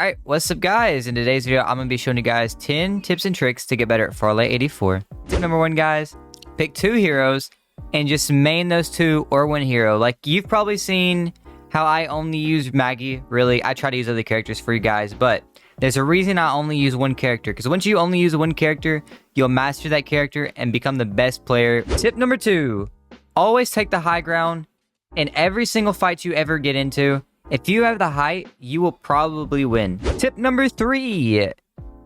Alright, what's up guys? In today's video, I'm going to be showing you guys 10 tips and tricks to get better at Farlight 84. Tip number 1, guys, pick 2 heroes and just main those 2 or 1 hero. Like, you've probably seen how I only use Maggie. Really, I try to use other characters for you guys, but there's a reason I only use 1 character. Because once you only use 1 character, you'll master that character and become the best player. Tip number 2, always take the high ground in every single fight you ever get into. If you have the height, you will probably win. Tip number 3,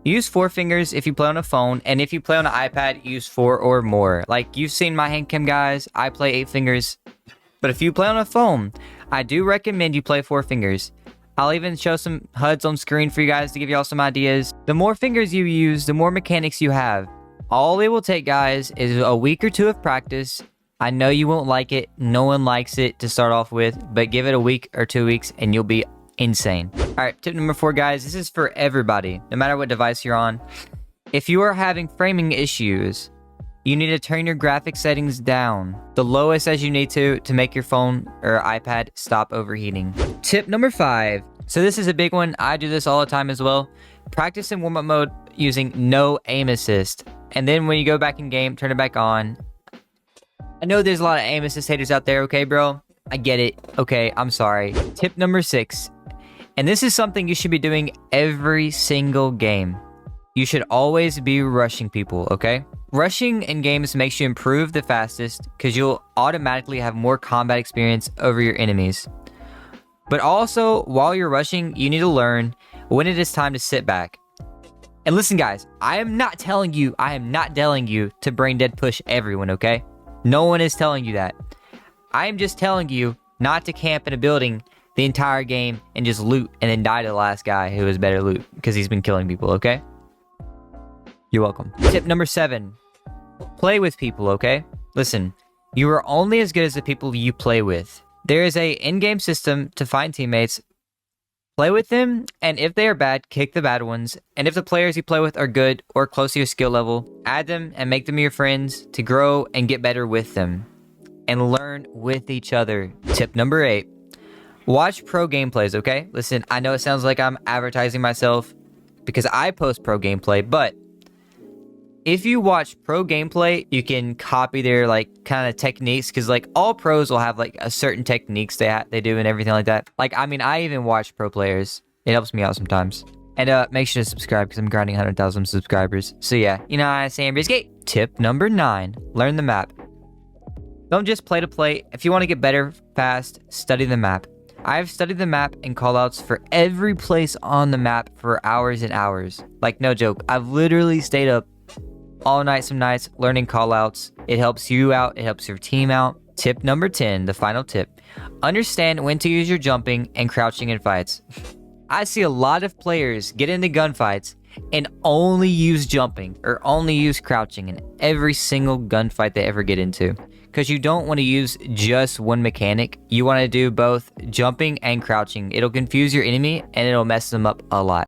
use 4 fingers if you play on a phone, and if you play on an iPad, use 4 or more. Like, you've seen my hand cam guys, I play 8 fingers. But if you play on a phone, I do recommend you play 4 fingers. I'll even show some HUDs on screen for you guys to give y'all some ideas. The more fingers you use, the more mechanics you have. All it will take, guys, is a week or 2 of practice. I know you won't like it. No one likes it to start off with, but give it a week or 2 weeks and you'll be insane. All right, tip number 4, guys. This is for everybody, no matter what device you're on. If you are having framing issues, you need to turn your graphic settings down, the lowest as you need to make your phone or iPad stop overheating. Tip number 5. So this is a big one. I do this all the time as well. Practice in warm-up mode using no aim assist. And then when you go back in game, turn it back on. I know there's a lot of aim assist haters out there, okay, bro? I get it. Okay, I'm sorry. Tip number 6. And this is something you should be doing every single game. You should always be rushing people, okay? Rushing in games makes you improve the fastest because you'll automatically have more combat experience over your enemies. But also, while you're rushing, you need to learn when it is time to sit back. And listen, guys, I am not telling you to brain dead push everyone, okay? No one is telling you that. I am just telling you not to camp in a building the entire game and just loot and then die to the last guy who has better loot because he's been killing people, okay? You're welcome. Tip number 7. Play with people, okay? Listen, you are only as good as the people you play with. There is a in-game system to find teammates. Play with them, and if they are bad, kick the bad ones. And if the players you play with are good or close to your skill level, add them and make them your friends to grow and get better with them. And learn with each other. Tip number 8. Watch pro gameplays, okay? Listen, I know it sounds like I'm advertising myself because I post pro gameplay, but if you watch pro gameplay, you can copy their kind of techniques, because all pros will have a certain techniques they do and everything like that. I mean, I even watch pro players. It helps me out sometimes. And make sure to subscribe because I'm grinding 100,000 subscribers. So yeah, you know what I'm saying, Brisket? Tip number 9, learn the map. Don't just play to play. If you want to get better fast, study the map. I've studied the map and callouts for every place on the map for hours and hours. No joke. I've literally stayed up all night some nights learning callouts. It helps you out. It helps your team out. Tip number 10, the final tip. Understand when to use your jumping and crouching in fights. I see a lot of players get into gunfights and only use jumping or only use crouching in every single gunfight they ever get into. Because you don't want to use just one mechanic. You want to do both jumping and crouching. It'll confuse your enemy and it'll mess them up a lot.